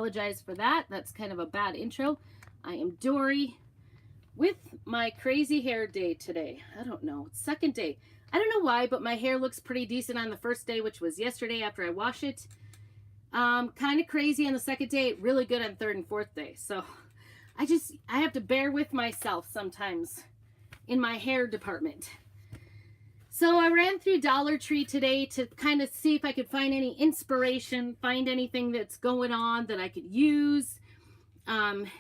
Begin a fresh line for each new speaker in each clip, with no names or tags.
apologize for that. That's kind of a bad intro. I am Dory with my crazy hair day today. I don't know. It's second day. I don't know why, but my hair looks pretty decent on the first day, which was yesterday after I wash it. Kind of crazy on the second day, really good on third and fourth day. So I have to bear with myself sometimes in my hair department. So I ran through Dollar Tree today to kind of see if I could find any inspiration, find anything that's going on that I could use.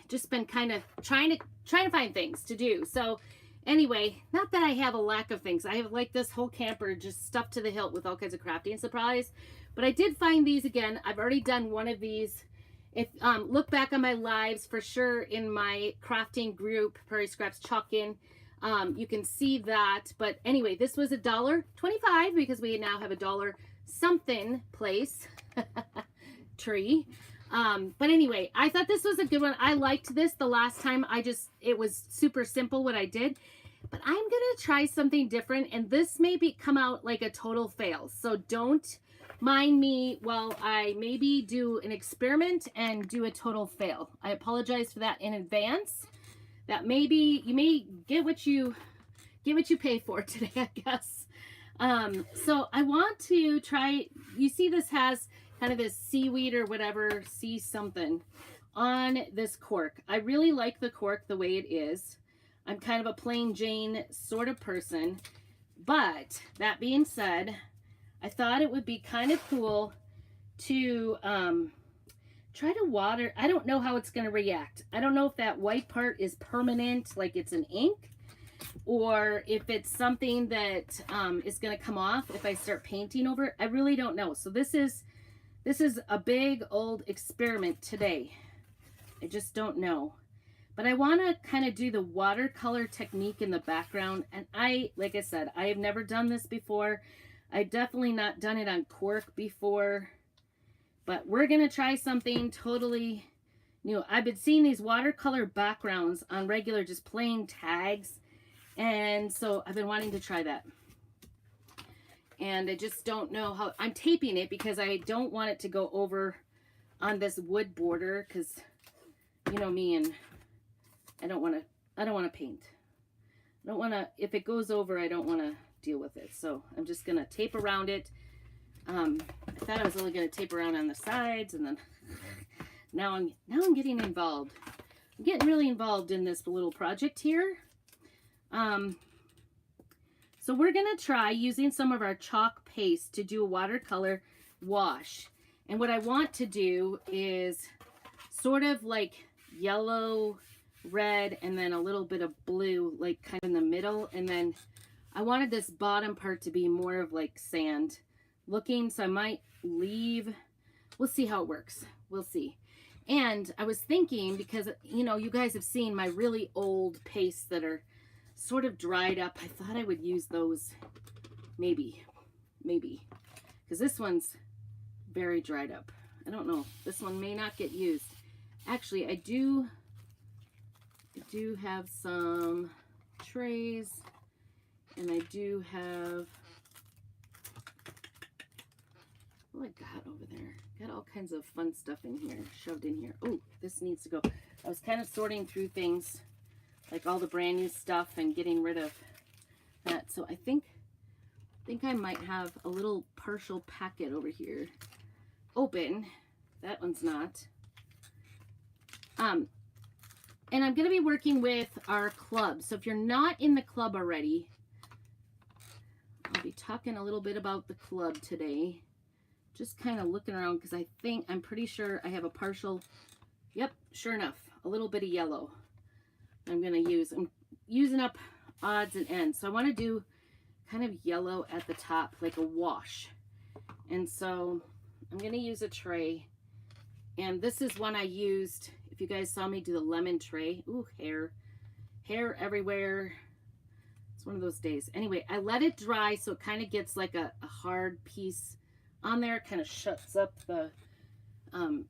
Just been kind of trying to find things to do. So anyway, not that I have a lack of things. I have like this whole camper just stuffed to the hilt with all kinds of crafting supplies. But I did find these again. I've already done one of these. If look back on my lives for sure in my crafting group, Prairie Scraps Chalk-In. You can see that. But anyway, this was $1.25 because we now have a dollar something place tree. But anyway, I thought this was a good one. I liked this the last time. It was super simple what I did. But I'm going to try something different. And this may come out like a total fail. So don't mind me while I maybe do an experiment and do a total fail. I apologize for that in advance. That maybe you may get what you pay for today, I guess. So I want to try, you see this has kind of this seaweed or whatever, sea something on this cork. I really like the cork the way it is. I'm kind of a plain Jane sort of person. But that being said, I thought it would be kind of cool to try to water. I don't know how it's going to react. I don't know if that white part is permanent, like it's an ink, or if it's something that is going to come off if I start painting over it. I really don't know. So this is a big old experiment today. I just don't know. But I want to kind of do the watercolor technique in the background. And like I said, I have never done this before. I've definitely not done it on cork before. But we're going to try something totally new. I've been seeing these watercolor backgrounds on regular, just plain tags. And so I've been wanting to try that. And I just don't know how. I'm taping it because I don't want it to go over on this wood border, because you know me, and I don't want to paint. I don't want to, if it goes over, I don't want to deal with it. So I'm just going to tape around it. I thought I was only going to tape around on the sides, and then now I'm getting involved. I'm getting really involved in this little project here. So we're going to try using some of our chalk paste to do a watercolor wash. And what I want to do is sort of like yellow, red, and then a little bit of blue, like kind of in the middle. And then I wanted this bottom part to be more of like sand looking. So I might leave, we'll see how it works. We'll see. And I was thinking, because, you know, you guys have seen my really old pastes that are sort of dried up. I thought I would use those maybe, because this one's very dried up. I don't know. This one may not get used. Actually, I do have some trays, and I do have, what I got over there? Got all kinds of fun stuff in here, shoved in here. Oh, this needs to go. I was kind of sorting through things, like all the brand new stuff, and getting rid of that. So I think I might have a little partial packet over here open. That one's not. And I'm going to be working with our club. So if you're not in the club already, I'll be talking a little bit about the club today. Just kind of looking around, because I'm pretty sure I have a partial, yep, sure enough, a little bit of yellow. I'm using up odds and ends. So I want to do kind of yellow at the top, like a wash. And so I'm going to use a tray. And this is one I used, if you guys saw me do the lemon tray. Ooh, hair everywhere. It's one of those days. Anyway, I let it dry so it kind of gets like a hard piece on there. It kind of shuts up the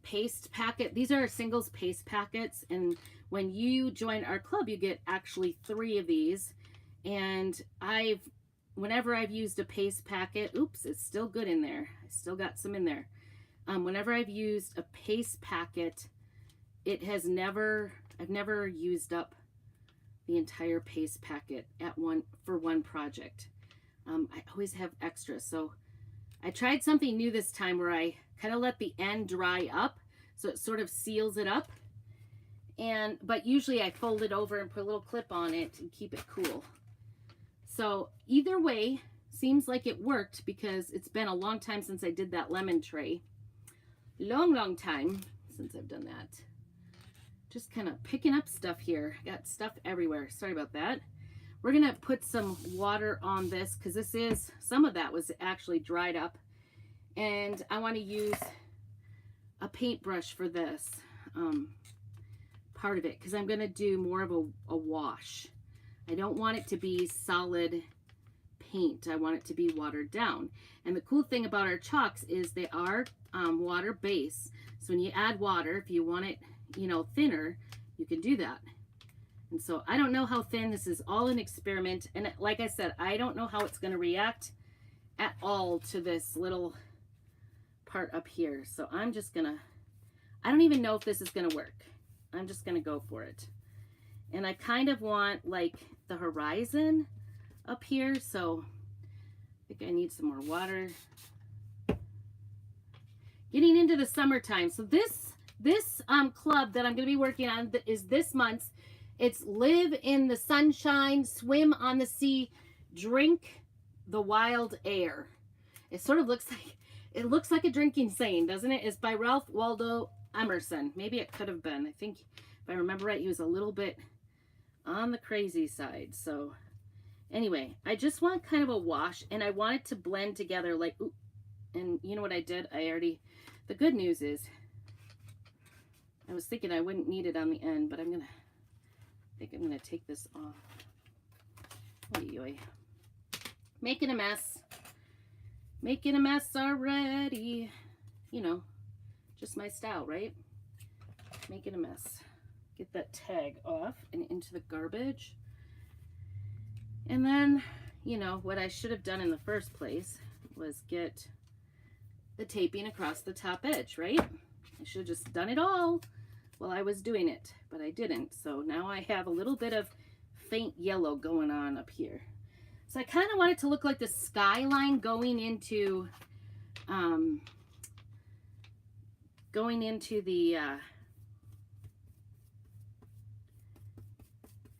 paste packet. These are singles paste packets, and when you join our club, you get actually 3 of these. And whenever I've used a paste packet, oops, it's still good in there. I still got some in there. Whenever I've used a paste packet, it has never, I've never used up the entire paste packet for one project. I always have extra. So I tried something new this time where I kind of let the end dry up so it sort of seals it up. But usually I fold it over and put a little clip on it and keep it cool. So either way, seems like it worked because it's been a long time since I did that lemon tray. Long time since I've done that. Just kind of picking up stuff here. Got stuff everywhere. Sorry about that. We're going to put some water on this because this is, some of that was actually dried up. And I want to use a paintbrush for this part of it because I'm going to do more of a wash. I don't want it to be solid paint. I want it to be watered down. And the cool thing about our chalks is they are water based. So when you add water, if you want it, you know, thinner, you can do that. And so I don't know how thin. This is all an experiment. And like I said, I don't know how it's going to react at all to this little part up here. So I'm just going to, I don't even know if this is going to work. I'm just going to go for it. And I kind of want like the horizon up here. So I think I need some more water. Getting into the summertime. So this club that I'm going to be working on is this month's. It's live in the sunshine, swim on the sea, drink the wild air. It sort of looks like, it looks like a drinking saying, doesn't it? It's by Ralph Waldo Emerson. Maybe it could have been. I think if I remember right, he was a little bit on the crazy side. So anyway, I just want kind of a wash and I want it to blend together like, ooh, and you know what I did? The good news is, I was thinking I wouldn't need it on the end, but I think I'm gonna take this off. Oy, oy. Making a mess. Making a mess already. You know, just my style, right? Making a mess. Get that tag off and into the garbage. And then, you know, what I should have done in the first place was get the taping across the top edge, right? I should have just done it all while I was doing it, but I didn't. So now I have a little bit of faint yellow going on up here. So I kind of want it to look like the skyline going into the,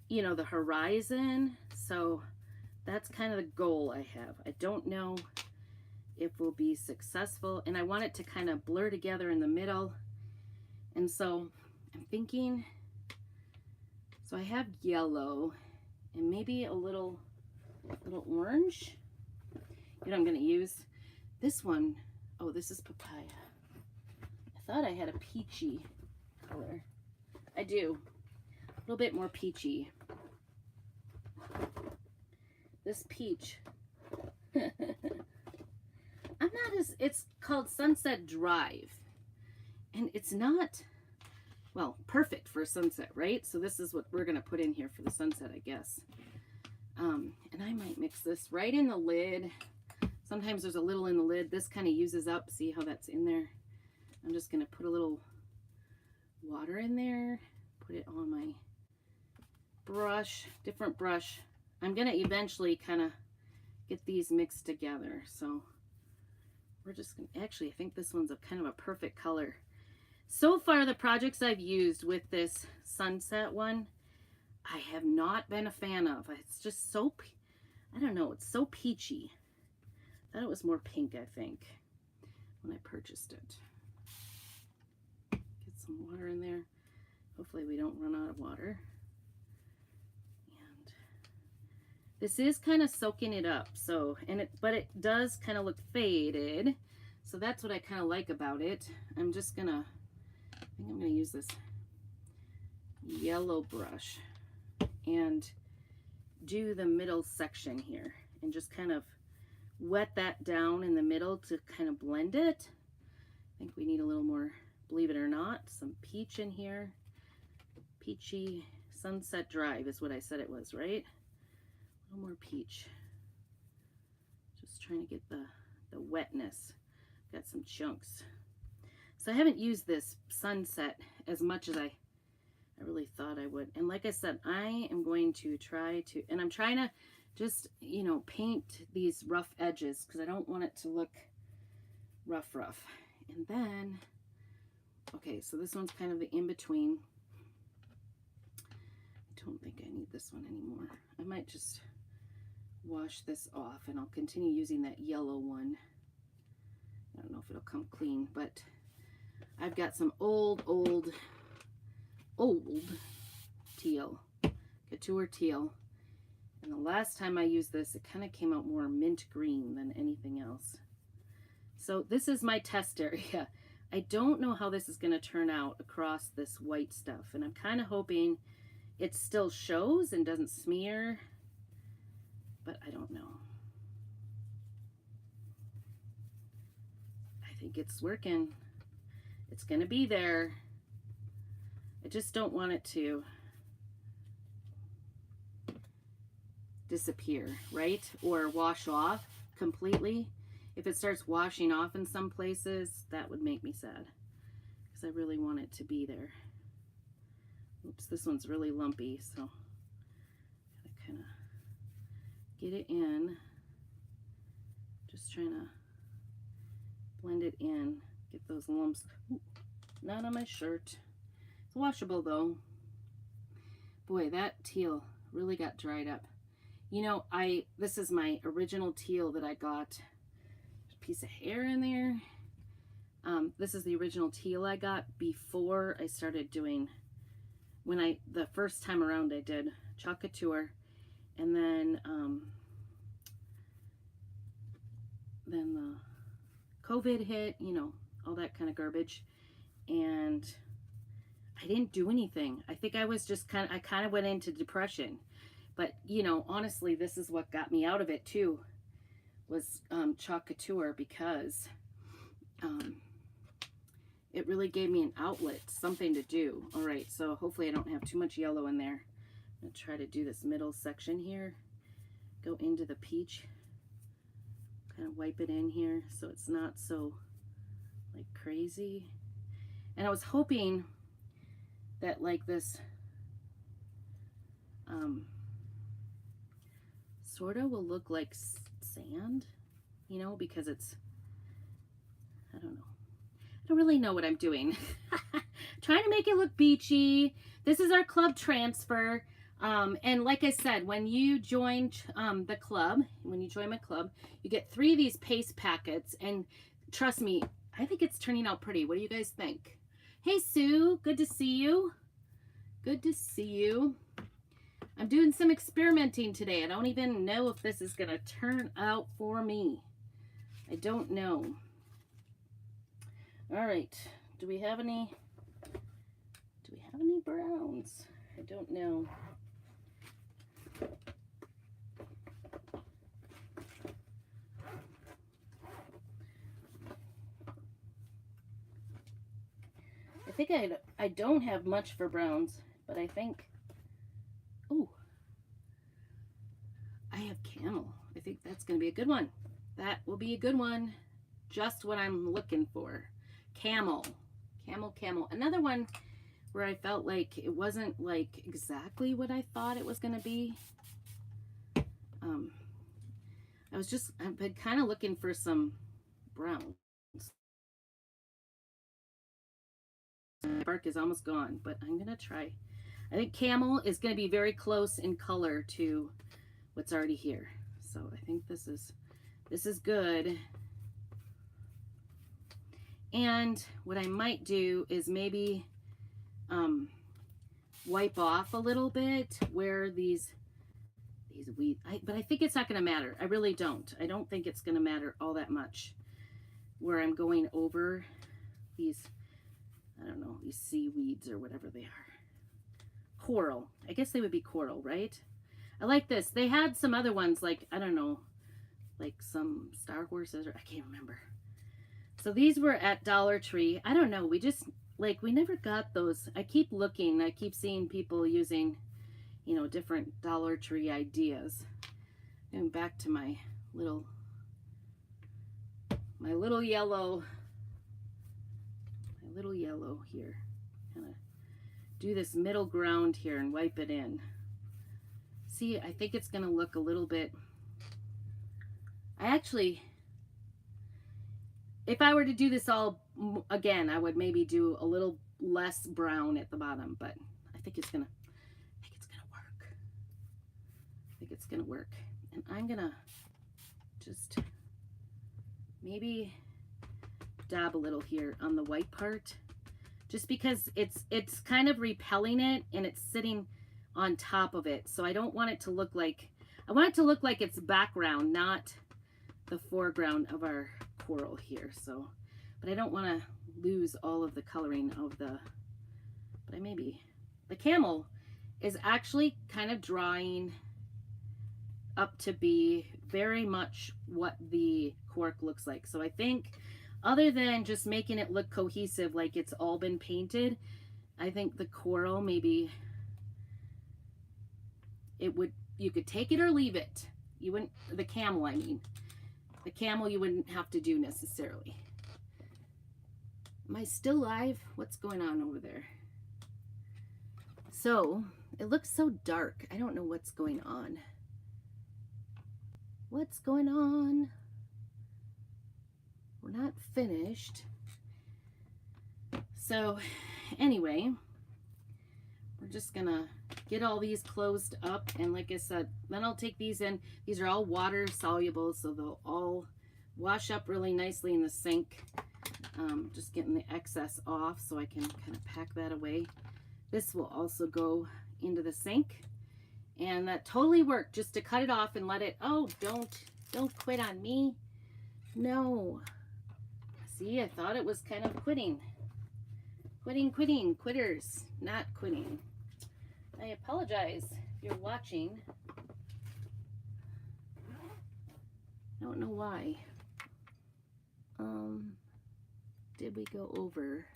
you know, the horizon. So that's kind of the goal I have. I don't know if we'll be successful, and I want it to kind of blur together in the middle. And so I'm thinking, so I have yellow and maybe a little orange. You know, I'm going to use this one. Oh, this is papaya. I thought I had a peachy color. I do. A little bit more peachy. This peach. It's called Sunset Drive. And it's not, well, perfect for a sunset, right? So this is what we're going to put in here for the sunset, I guess. And I might mix this right in the lid. Sometimes there's a little in the lid. This kind of uses up. See how that's in there? I'm just going to put a little water in there. Put it on my brush, different brush. I'm going to eventually kind of get these mixed together. So we're just going to, actually, I think this one's a kind of a perfect color. So far, the projects I've used with this sunset one, I have not been a fan of. It's just so, I don't know, it's so peachy. I thought it was more pink, I think, when I purchased it. Get some water in there. Hopefully we don't run out of water. And this is kind of soaking it up, so, but it does kind of look faded. So that's what I kind of like about it. I'm just gonna, I think I'm gonna use this yellow brush and do the middle section here and just kind of wet that down in the middle to kind of blend it. I think we need a little more, believe it or not, some peach in here. Peachy Sunset Drive is what I said it was, right? A little more peach. Just trying to get the wetness. Got some chunks. So I haven't used this Sunset as much as I really thought I would. And like I said, I am going to try to, and I'm trying to just, you know, paint these rough edges because I don't want it to look rough. And then, okay, so this one's kind of the in-between. I don't think I need this one anymore. I might just wash this off and I'll continue using that yellow one. I don't know if it'll come clean, but I've got some old teal, Couture teal. And the last time I used this, it kind of came out more mint green than anything else. So this is my test area. I don't know how this is going to turn out across this white stuff. And I'm kind of hoping it still shows and doesn't smear, but I don't know. I think it's working. It's going to be there. I just don't want it to disappear, right? Or wash off completely. If it starts washing off in some places, that would make me sad because I really want it to be there. Oops, this one's really lumpy, so I kind of get it in. Just trying to blend it in, get those lumps. Ooh, not on my shirt. It's washable though. Boy, that teal really got dried up. You know, this is my original teal that I got. There's a piece of hair in there. This is the original teal I got before I started doing, the first time around I did Chalk Couture, and then the COVID hit, you know, all that kind of garbage, and I didn't do anything. I think I was just I kind of went into depression. But, you know, honestly, this is what got me out of it, too, was Chalk Couture, because it really gave me an outlet, something to do. All right, so hopefully I don't have too much yellow in there. I'm going to try to do this middle section here, go into the peach, kind of wipe it in here so it's not so, like, crazy. And I was hoping that, like, this sort of will look like sand, you know, because it's, I don't know. I don't really know what I'm doing. Trying to make it look beachy. This is our club transfer. And like I said, when you join the club, when you join my club, you get 3 of these paste packets. And trust me, I think it's turning out pretty. What do you guys think? Hey, Sue, good to see you. Good to see you. I'm doing some experimenting today. I don't even know if this is going to turn out for me. I don't know. All right. Do we have any browns? I don't know. I think I don't have much for browns, but I think, ooh, I have camel. I think that's going to be a good one. That will be a good one. Just what I'm looking for. Camel. Camel. Another one where I felt like it wasn't like exactly what I thought it was going to be. I've been kind of looking for some browns. My bark is almost gone, but I'm going to try. I think camel is going to be very close in color to what's already here. So I think this is good. And what I might do is maybe wipe off a little bit where these weeds, but I think it's not going to matter. I really don't. I don't think it's going to matter all that much where I'm going over these, I don't know, these seaweeds or whatever they are. Coral. I guess they would be coral, right? I like this. They had some other ones like, I don't know, like some Star Horses, or I can't remember. So these were at Dollar Tree. I don't know. We just, like, we never got those. I keep looking. I keep seeing people using, you know, different Dollar Tree ideas. Going back to my little yellow, I little yellow here. Kind of do this middle ground here and wipe it in. See, I think it's going to look a little bit, I actually, if I were to do this all again, I would maybe do a little less brown at the bottom, but I think it's gonna work. I think it's gonna work. And I'm gonna just maybe dab a little here on the white part, just because it's kind of repelling it and it's sitting on top of it. So I don't want it to look like, I want it to look like it's background, not the foreground of our coral here. So, but I don't want to lose all of the coloring of the, but I maybe, the camel is actually kind of drying up to be very much what the cork looks like. So I think other than just making it look cohesive, like it's all been painted, I think the coral, maybe it would, you could take it or leave it. You wouldn't, the camel, I mean. The camel you wouldn't have to do necessarily. Am I still live? What's going on over there? So, it looks so dark. I don't know what's going on. What's going on? We're not finished. So, anyway, we're just gonna get all these closed up, and like I said, then I'll take these in. These are all water soluble, so they'll all wash up really nicely in the sink. Just getting the excess off so I can kind of pack that away. This will also go into the sink, and that totally worked, just to cut it off and let it, oh, don't quit on me. No. See, I thought it was kind of quitting. Quitters, not quitting. I apologize if you're watching. I don't know why. Did we go over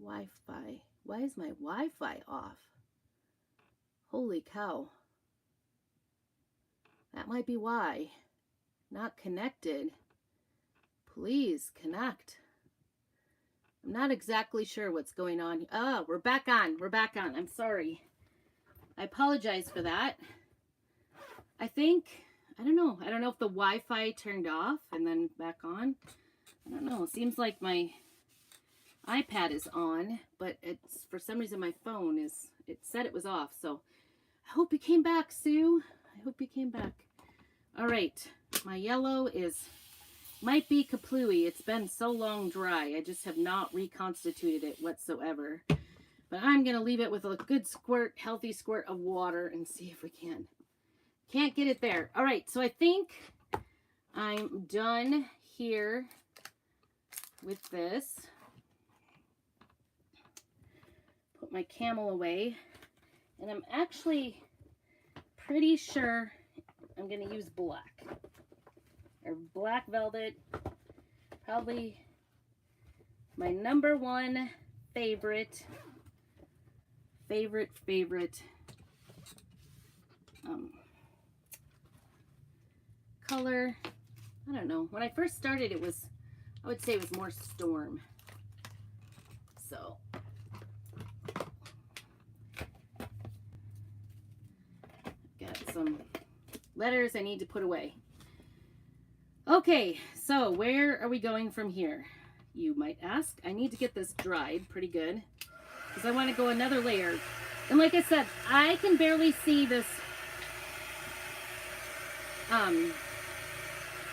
Wi-Fi? Why is my Wi-Fi off? Holy cow. That might be why. Not connected. Please connect. I'm not exactly sure what's going on. Oh, we're back on. We're back on. I'm sorry. I apologize for that. I think, I don't know. I don't know if the Wi-Fi turned off and then back on. I don't know. It seems like my iPad is on, but it's, for some reason my phone is, it said it was off. So I hope you came back, Sue. I hope you came back. All right. My yellow is, might be Kaplooey. It's been so long dry. I just have not reconstituted it whatsoever. But I'm going to leave it with a good squirt, healthy squirt of water and see if we can. Can't get it there. All right, so I think I'm done here with this. Put my camel away. And I'm actually pretty sure I'm going to use black. Or black velvet. Probably my number one favorite color. I don't know. When I first started, it was, I would say it was more storm. So got some letters I need to put away. Okay, so where are we going from here? You might ask. I need to get this dried pretty good because I want to go another layer. And like I said, I can barely see this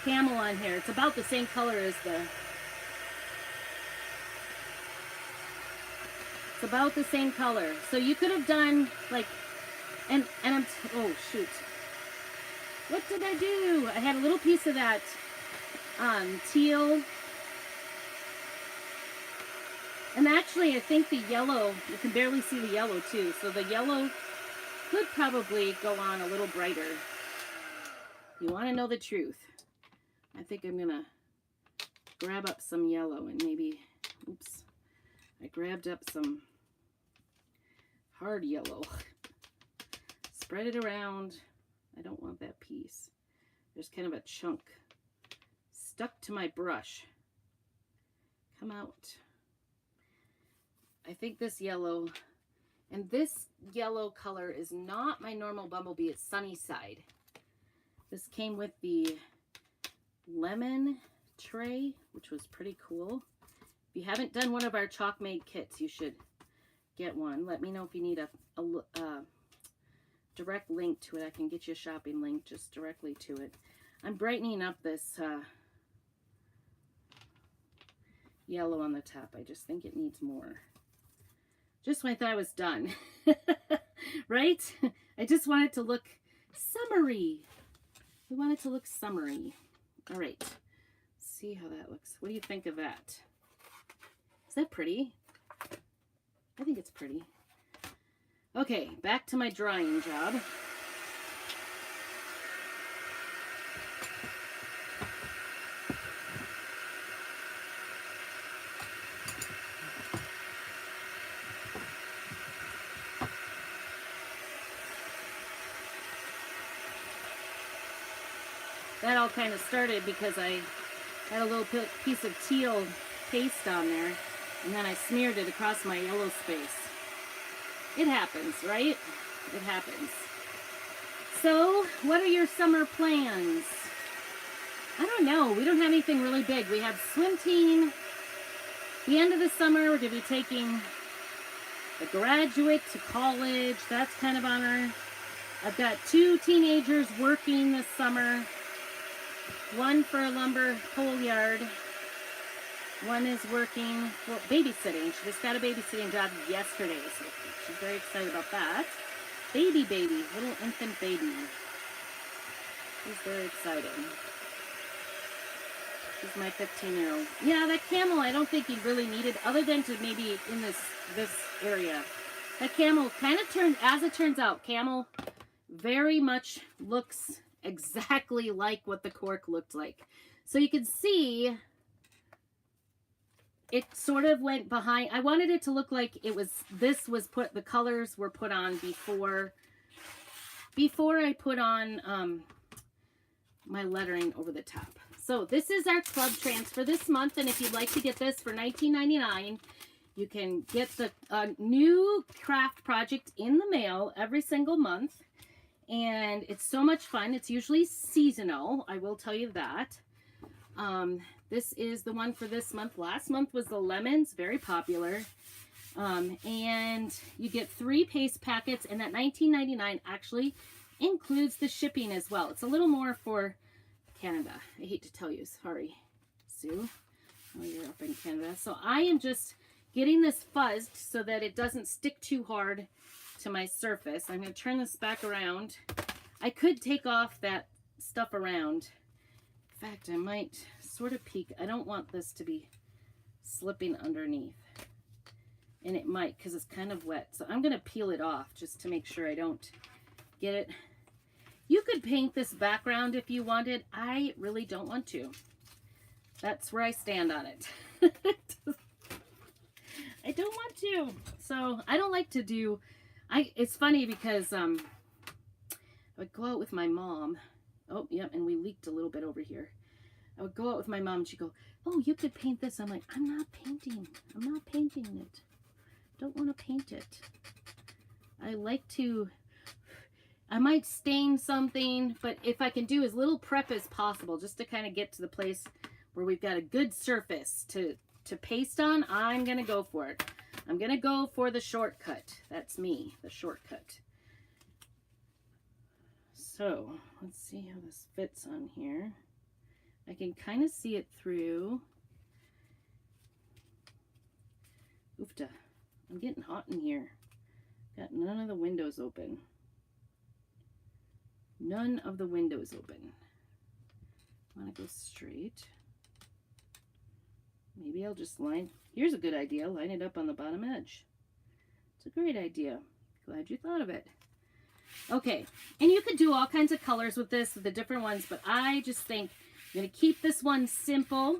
camel on here. It's about the same color as the, it's about the same color. So you could have done like, and I'm, oh shoot. What did I do? I had a little piece of that teal. And actually, I think the yellow, you can barely see the yellow too. So the yellow could probably go on a little brighter. You want to know the truth. I think I'm going to grab up some yellow and maybe, oops, I grabbed up some hard yellow. Spread it around. I don't want that piece. There's kind of a chunk stuck to my brush. come out. I think this yellow, and this yellow color is not my normal Bumblebee. It's Sunnyside. This came with the lemon tray, which was pretty cool. If you haven't done one of our chalk made kits, you should get one. Let me know if you need a direct link to it. I can get you a shopping link just directly to it. I'm brightening up this yellow on the top. I just think it needs more. Just when I thought I was done. Right? I just want it to look summery. We want it to look summery. All right. Let's see how that looks. What do you think of that? Is that pretty? I think it's pretty. Okay, back to my drying job. That all kind of started because I had a little piece of teal paste on there, and then I smeared it across my yellow space. It happens, right? It happens. So, what are your summer plans? I don't know. We don't have anything really big. We have swim team. The end of the summer, we're going to be taking the graduate to college. That's kind of on our... I've got 2 teenagers working this summer. One for a lumber pole yard. One is working for babysitting. She just got a babysitting job yesterday, so she's very excited about that. Baby, little infant baby. She's very excited. She's my 15-year-old. Yeah, that camel I don't think he really needed, other than to maybe in this area. That camel kind of turned, as it turns out, camel very much looks exactly like what the cork looked like. So you can see it sort of went behind. I wanted it to look like it was, this was put, the colors were put on before I put on my lettering over the top. So this is our club transfer this month, and if you'd like to get this for $19.99, you can get the new craft project in the mail every single month. And it's so much fun. It's usually seasonal, I will tell you that. This is the one for this month. Last month was the lemons, very popular. And you get 3 paste packets, and that $19.99 actually includes the shipping as well. It's a little more for Canada. I hate to tell you, sorry, Sue. Oh, you're up in Canada. So I am just getting this fuzzed so that it doesn't stick too hard to my surface. I'm going to turn this back around. I could take off that stuff around. In fact, I might sort of peek. I don't want this to be slipping underneath. And it might, because it's kind of wet. So I'm going to peel it off just to make sure I don't get it. You could paint this background if you wanted. I really don't want to. That's where I stand on it. I don't want to. So I don't like to do... it's funny because I would go out with my mom. Oh, yeah, and we leaked a little bit over here. I would go out with my mom and she'd go, oh, you could paint this. I'm like, I'm not painting. I'm not painting it. Don't want to paint it. I like to, I might stain something, but if I can do as little prep as possible just to kind of get to the place where we've got a good surface to paste on, I'm going to go for it. I'm going to go for the shortcut. That's me, the shortcut. So, let's see how this fits on here. I can kind of see it through. Oofta. I'm getting hot in here. Got none of the windows open. None of the windows open. I want to go straight. Maybe I'll just line. Here's a good idea. Line it up on the bottom edge. It's a great idea. Glad you thought of it. Okay, and you could do all kinds of colors with this, with the different ones, but I just think I'm going to keep this one simple.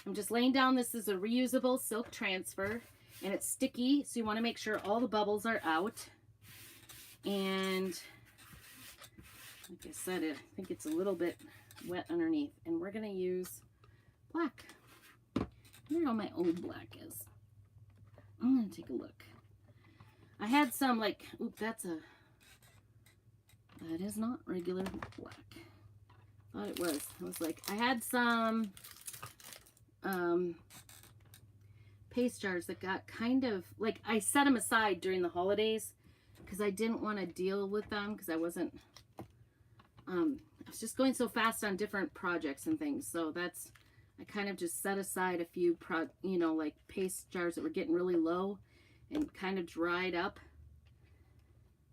I'm just laying down, this is a reusable silk transfer, and it's sticky, so you want to make sure all the bubbles are out. And like I said, I think it's a little bit wet underneath, and we're going to use black. wonder how my old black is. I'm gonna take a look. I had some like, oop, that is not regular black. Thought it was. I was like, I had some paste jars that got kind of, like, I set them aside during the holidays because I didn't want to deal with them because I wasn't, I was just going so fast on different projects and things. So that's, I kind of just set aside a few, like paste jars that were getting really low and kind of dried up.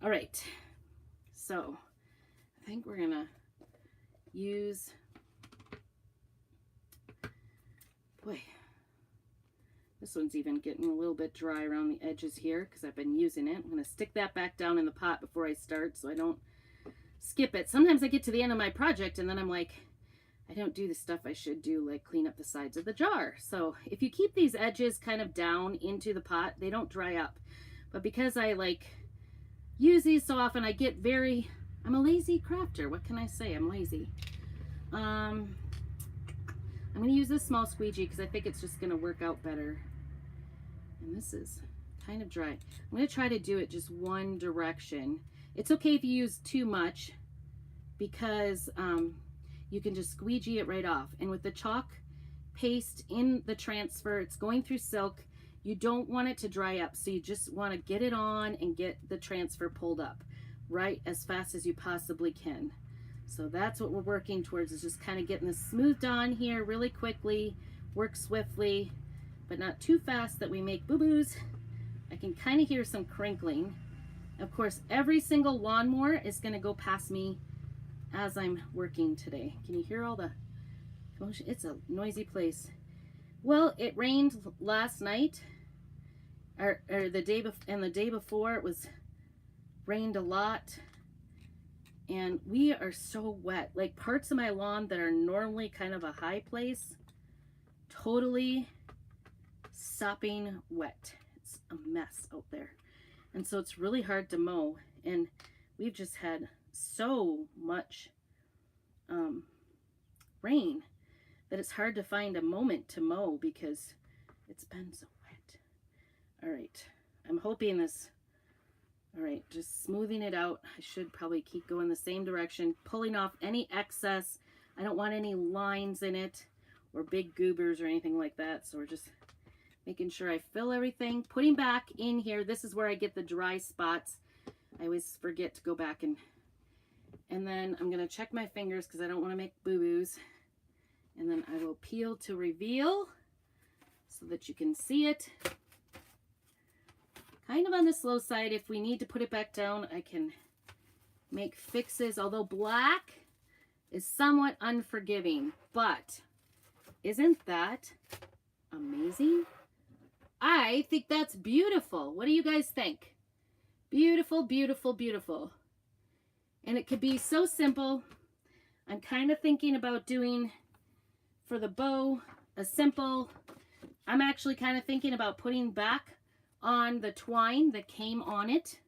All right. So I think we're going to use, boy, this one's even getting a little bit dry around the edges here because I've been using it. I'm going to stick that back down in the pot before I start so I don't skip it. Sometimes I get to the end of my project and then I'm like, I don't do the stuff I should do, like clean up the sides of the jar. So if you keep these edges kind of down into the pot, they don't dry up. But because I like use these so often, I get very, I'm a lazy crafter. What can I say? I'm lazy. I'm going to use this small squeegee because I think it's just going to work out better. And this is kind of dry. I'm going to try to do it just one direction. It's okay if you use too much because you can just squeegee it right off. And with the chalk paste in the transfer, it's going through silk. You don't want it to dry up. So you just want to get it on and get the transfer pulled up right as fast as you possibly can. So that's what we're working towards, is just kind of getting this smoothed on here really quickly, work swiftly, but not too fast that we make boo-boos. I can kind of hear some crinkling. Of course, every single lawnmower is going to go past me as I'm working today. Can you hear all the commotion? It's a noisy place. Well, it rained last night, or the day before it was rained a lot. And we are so wet. Like parts of my lawn that are normally kind of a high place, totally sopping wet. It's a mess out there. And so it's really hard to mow. And we've just had so much rain that it's hard to find a moment to mow because it's been so wet. All right. I'm hoping this. All right, just smoothing it out. I should probably keep going the same direction, pulling off any excess. I don't want any lines in it or big goobers or anything like that. So we're just making sure I fill everything, putting back in here. This is where I get the dry spots. I always forget to go back and then I'm gonna check my fingers because I don't want to make boo-boos. And then I will peel to reveal so that you can see it. Kind of on the slow side. If we need to put it back down, I can make fixes. Although black is somewhat unforgiving, but isn't that amazing? I think that's beautiful. What do you guys think? Beautiful, beautiful, beautiful. And it could be so simple. I'm kind of thinking about doing for the bow a simple, I'm actually kind of thinking about putting back on the twine that came on it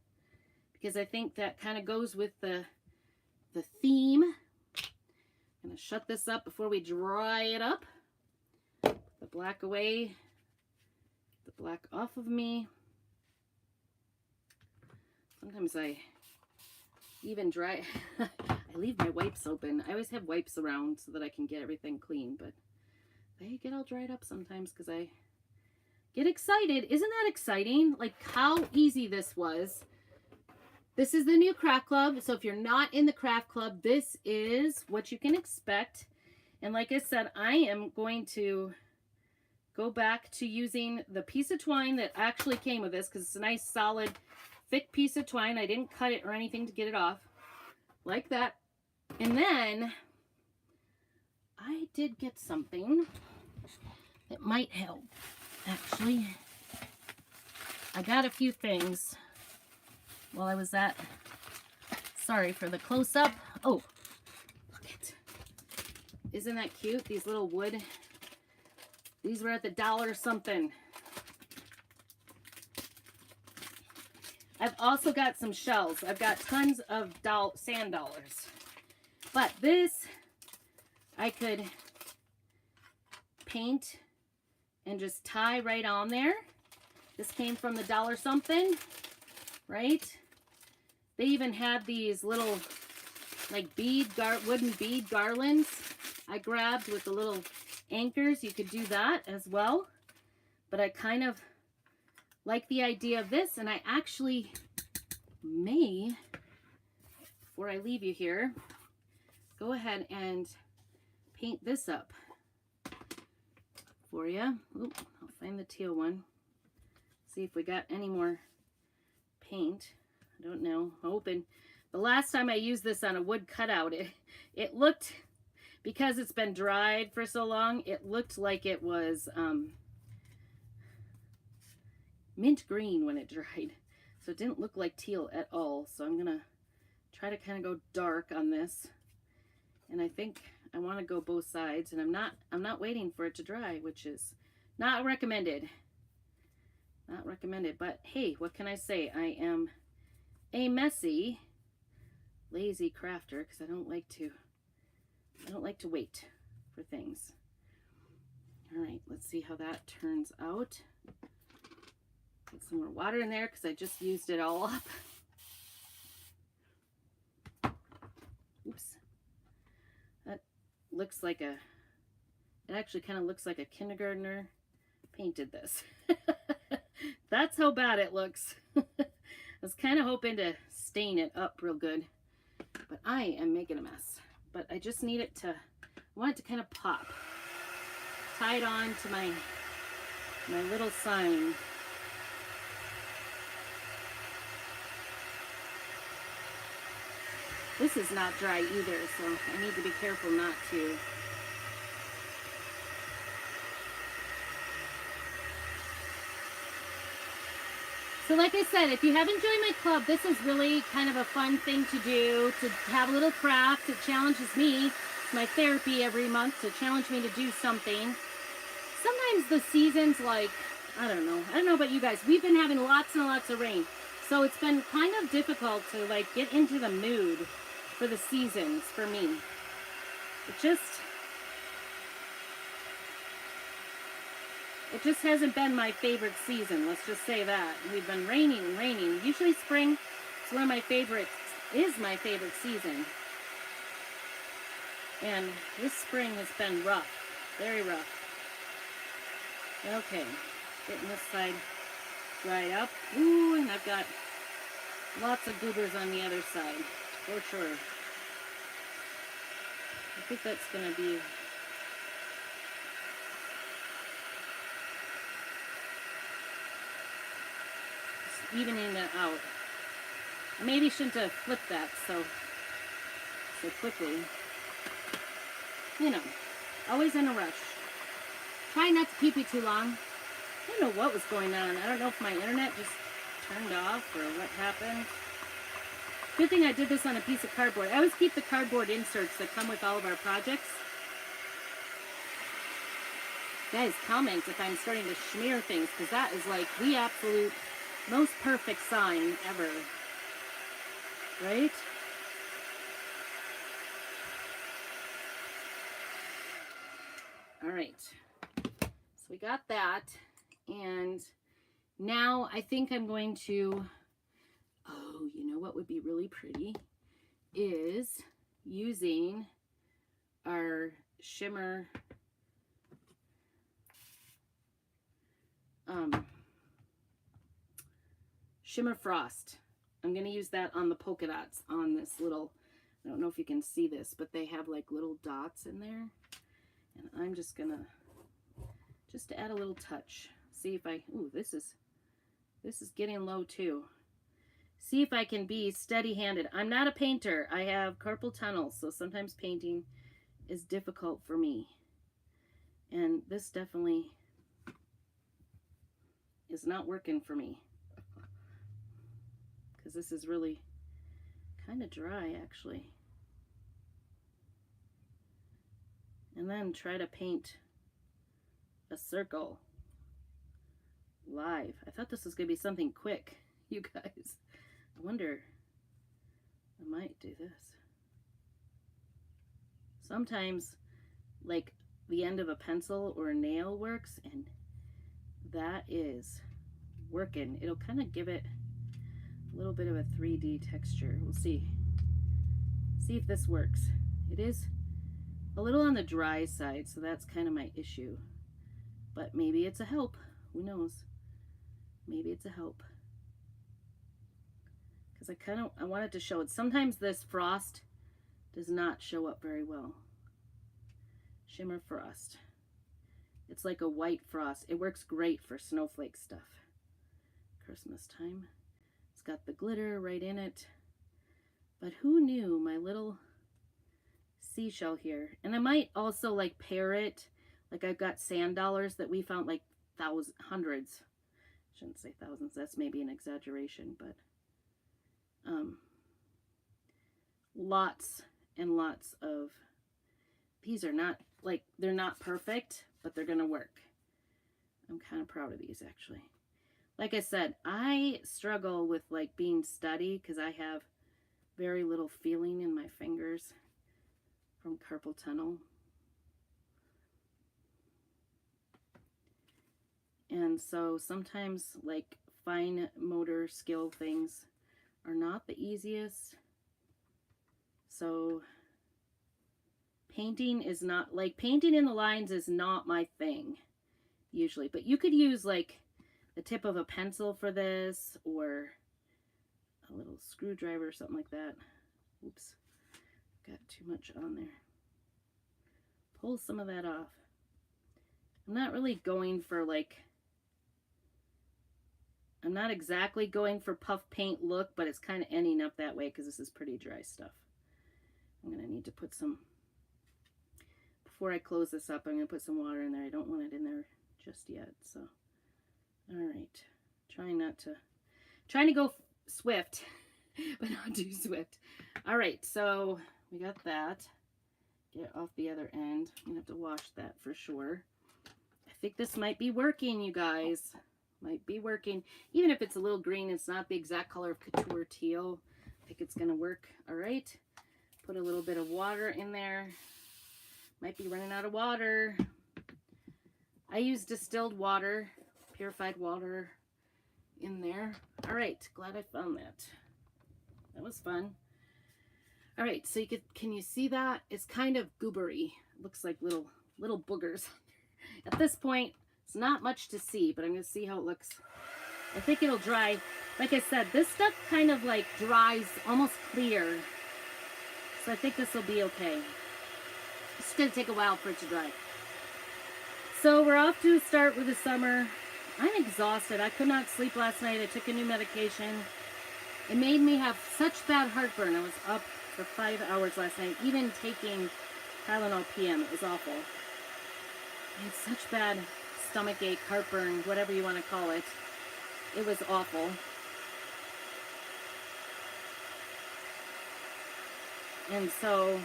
because I think that kind of goes with the theme. I'm going to shut this up before we dry it up. The black away, the black off of me. Sometimes I even dry, I leave my wipes open. I always have wipes around so that I can get everything clean, but they get all dried up sometimes because I get excited. Isn't that exciting? Like how easy this was. This is the new craft club. So if you're not in the craft club, this is what you can expect. And like I said, I am going to go back to using the piece of twine that actually came with this because it's a nice solid thick piece of twine. I didn't cut it or anything to get it off like that. And then I did get something that might help. Actually, I got a few things while I was at, sorry for the close-up. Oh, look it. Isn't that cute? These little wood, these were at the dollar something. I've also got some shells. I've got tons of sand dollars. But this, I could paint and just tie right on there. This came from the dollar something, right? They even had these little like wooden bead garlands I grabbed with the little anchors. You could do that as well. But I kind of like the idea of this, and I actually may, before I leave you here, go ahead and paint this up for you. Oop, I'll find the teal one. See if we got any more paint. I don't know. I'm hoping. The last time I used this on a wood cutout, it looked, because it's been dried for so long, it looked like it was mint green when it dried. So it didn't look like teal at all. So I'm gonna try to kind of go dark on this. And I think I want to go both sides, and I'm not waiting for it to dry, which is not recommended. Not recommended, but hey, what can I say? I am a messy, lazy crafter because I don't like to wait for things. All right, let's see how that turns out. Put some more water in there because I just used it all up. Oops. That looks like it actually kind of looks like a kindergartner painted this. That's how bad it looks. I was kind of hoping to stain it up real good, but I am making a mess. But I just need it to, I want it to kind of pop. Tie it on to my little sign. This is not dry either, so I need to be careful not to. So like I said, if you haven't joined my club, this is really kind of a fun thing to do, to have a little craft. It challenges me. It's my therapy every month to challenge me to do something. Sometimes the seasons, like, I don't know about you guys. We've been having lots and lots of rain. So it's been kind of difficult to like get into the mood for the seasons for me. It just hasn't been my favorite season. Let's just say that. We've been raining and raining. Usually spring is one of my favorites, is my favorite season. And this spring has been rough, very rough. Okay, getting this side dried up. Ooh, and I've got lots of goobers on the other side, for sure. I think that's gonna be evening it out. I maybe shouldn't have flipped that so quickly. You know, always in a rush. Try not to keep you too long. I don't know what was going on. I don't know if my internet just turned off or what happened. Good thing I did this on a piece of cardboard. I always keep the cardboard inserts that come with all of our projects. Guys, comment if I'm starting to smear things, because that is like the absolute most perfect sign ever. Right? All right. So we got that. And now I think I'm going to, oh, you know what would be really pretty is using our shimmer Shimmer Frost. I'm going to use that on the polka dots on this little, I don't know if you can see this, but they have like little dots in there. And I'm just going to, just to add a little touch. See if I, ooh, this is getting low too. See if I can be steady-handed. I'm not a painter. I have carpal tunnel, so sometimes painting is difficult for me. And this definitely is not working for me. Because this is really kind of dry, actually. And then try to paint a circle live. I thought this was going to be something quick, you guys. I wonder, I might do this. Sometimes, like, the end of a pencil or a nail works, and that is working. It'll kind of give it a little bit of a 3D texture. We'll see. See if this works. It is a little on the dry side, so that's kind of my issue. But maybe it's a help. Who knows? Maybe it's a help. Because I wanted to show it. Sometimes this frost does not show up very well. Shimmer Frost. It's like a white frost. It works great for snowflake stuff. Christmas time. It's got the glitter right in it. But who knew my little seashell here? And I might also like pair it. Like I've got sand dollars that we found, like hundreds. Shouldn't say thousands. That's maybe an exaggeration, but lots and lots of, these are not, like, they're not perfect, but they're gonna work. I'm kind of proud of these, actually. Like I said, I struggle with like being steady because I have very little feeling in my fingers from carpal tunnel. And so sometimes like fine motor skill things are not the easiest. So painting is not, like, painting in the lines is not my thing usually, but you could use like the tip of a pencil for this, or a little screwdriver or something like that. Oops, got too much on there. Pull some of that off. I'm not really going for like, I'm not exactly going for puff paint look, but it's kind of ending up that way because this is pretty dry stuff. I'm going to need to put some, before I close this up, I'm going to put some water in there. I don't want it in there just yet. So, all right. Trying to go swift, but not too swift. All right. So we got that. Get off the other end. I'm going to have to wash that for sure. I think this might be working, you guys. Might be working. Even if it's a little green, it's not the exact color of Couture Teal. I think it's going to work. All right. Put a little bit of water in there. Might be running out of water. I use distilled water, purified water in there. All right. Glad I found that. That was fun. All right. So can you see that? It's kind of goobery. It looks like little boogers. At this point, it's not much to see, but I'm going to see how it looks. I think it'll dry. Like I said, this stuff kind of like dries almost clear. So I think this will be okay. It's going to take a while for it to dry. So we're off to a start with the summer. I'm exhausted. I could not sleep last night. I took a new medication. It made me have such bad heartburn. I was up for 5 hours last night, even taking Tylenol PM. It was awful. I had such bad stomach ache, heartburn, whatever you want to call it. It was awful. And so,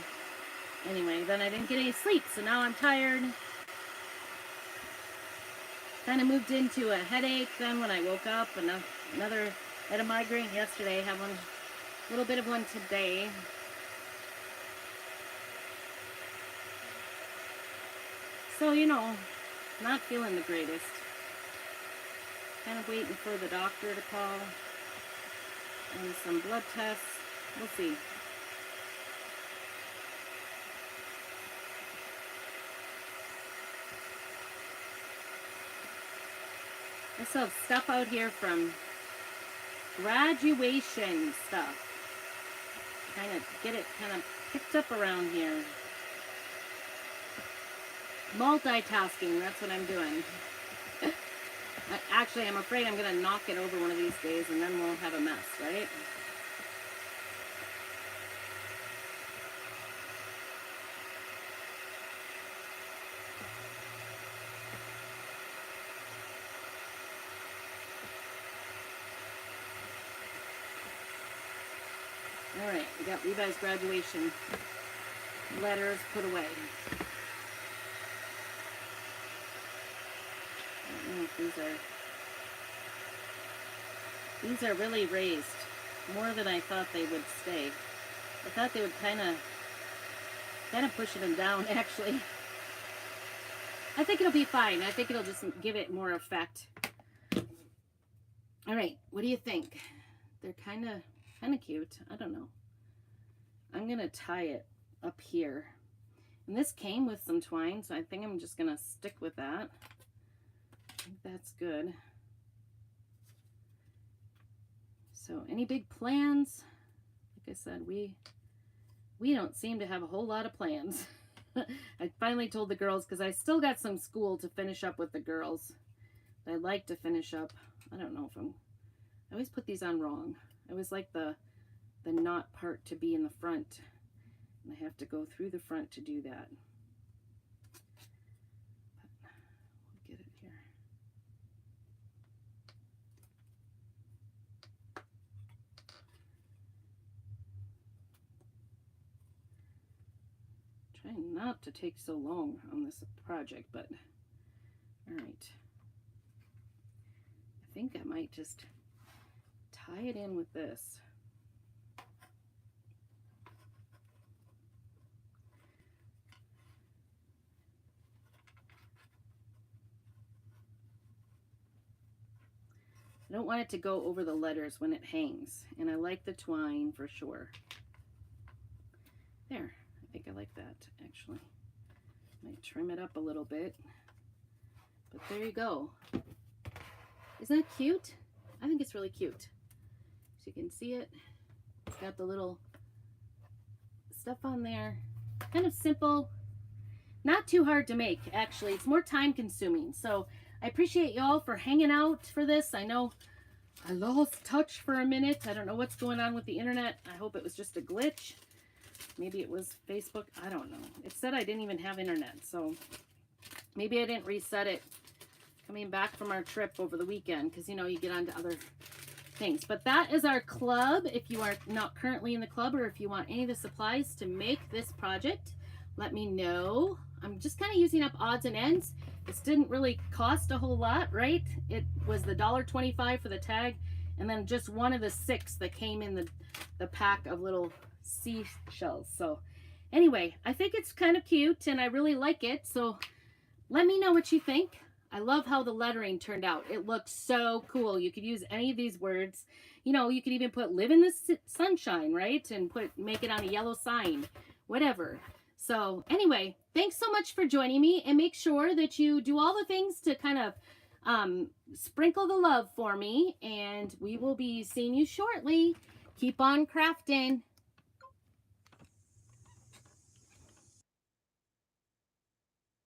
anyway, then I didn't get any sleep, so now I'm tired. Kind of moved into a headache then when I woke up. I had a migraine yesterday. I have a little bit of one today. So, you know, not feeling the greatest. Kind of waiting for the doctor to call. And some blood tests. We'll see. I still have stuff out here from graduation stuff. Kind of get it kind of picked up around here. Multitasking, that's what I'm doing. Actually, I'm afraid I'm going to knock it over one of these days and then we'll have a mess, right? All right, we got Levi's graduation letters put away. I don't know if these are really raised, more than I thought they would stay. I thought they would kind of push them down, actually. I think it'll be fine. I think it'll just give it more effect. All right, what do you think? They're kind of cute. I don't know. I'm going to tie it up here. And this came with some twine, so I think I'm just going to stick with that. I think that's good. So any big plans? Like I said, we don't seem to have a whole lot of plans. I finally told the girls, because I still got some school to finish up with the girls. I'd like to finish up. I don't know if I always put these on wrong. I always like the knot part to be in the front. And I have to go through the front to do that. But we'll get it here. Trying not to take so long on this project, but all right. I think I might just tie it in with this. I don't want it to go over the letters when it hangs, and I like the twine for sure. There, I think I like that actually. Might trim it up a little bit, but there you go. Isn't it cute? I think it's really cute. So you can see it. It's got the little stuff on there. Kind of simple. Not too hard to make, actually. It's more time consuming. So I appreciate y'all for hanging out for this. I know I lost touch for a minute. I don't know what's going on with the internet. I hope it was just a glitch. Maybe it was Facebook. I don't know. It said I didn't even have internet. So maybe I didn't reset it coming back from our trip over the weekend. Because, you know, you get onto other things. But that is our club. If you are not currently in the club, or if you want any of the supplies to make this project, let me know. I'm just kind of using up odds and ends. This didn't really cost a whole lot, right? It was the $1.25 for the tag, and then just one of the 6 that came in the pack of little seashells. So anyway, I think it's kind of cute and I really like it. So let me know what you think. I love how the lettering turned out. It looks so cool. You could use any of these words. You know, you could even put live in the sunshine, right? And make it on a yellow sign, whatever. So anyway, thanks so much for joining me, and make sure that you do all the things to kind of sprinkle the love for me, and we will be seeing you shortly. Keep on crafting.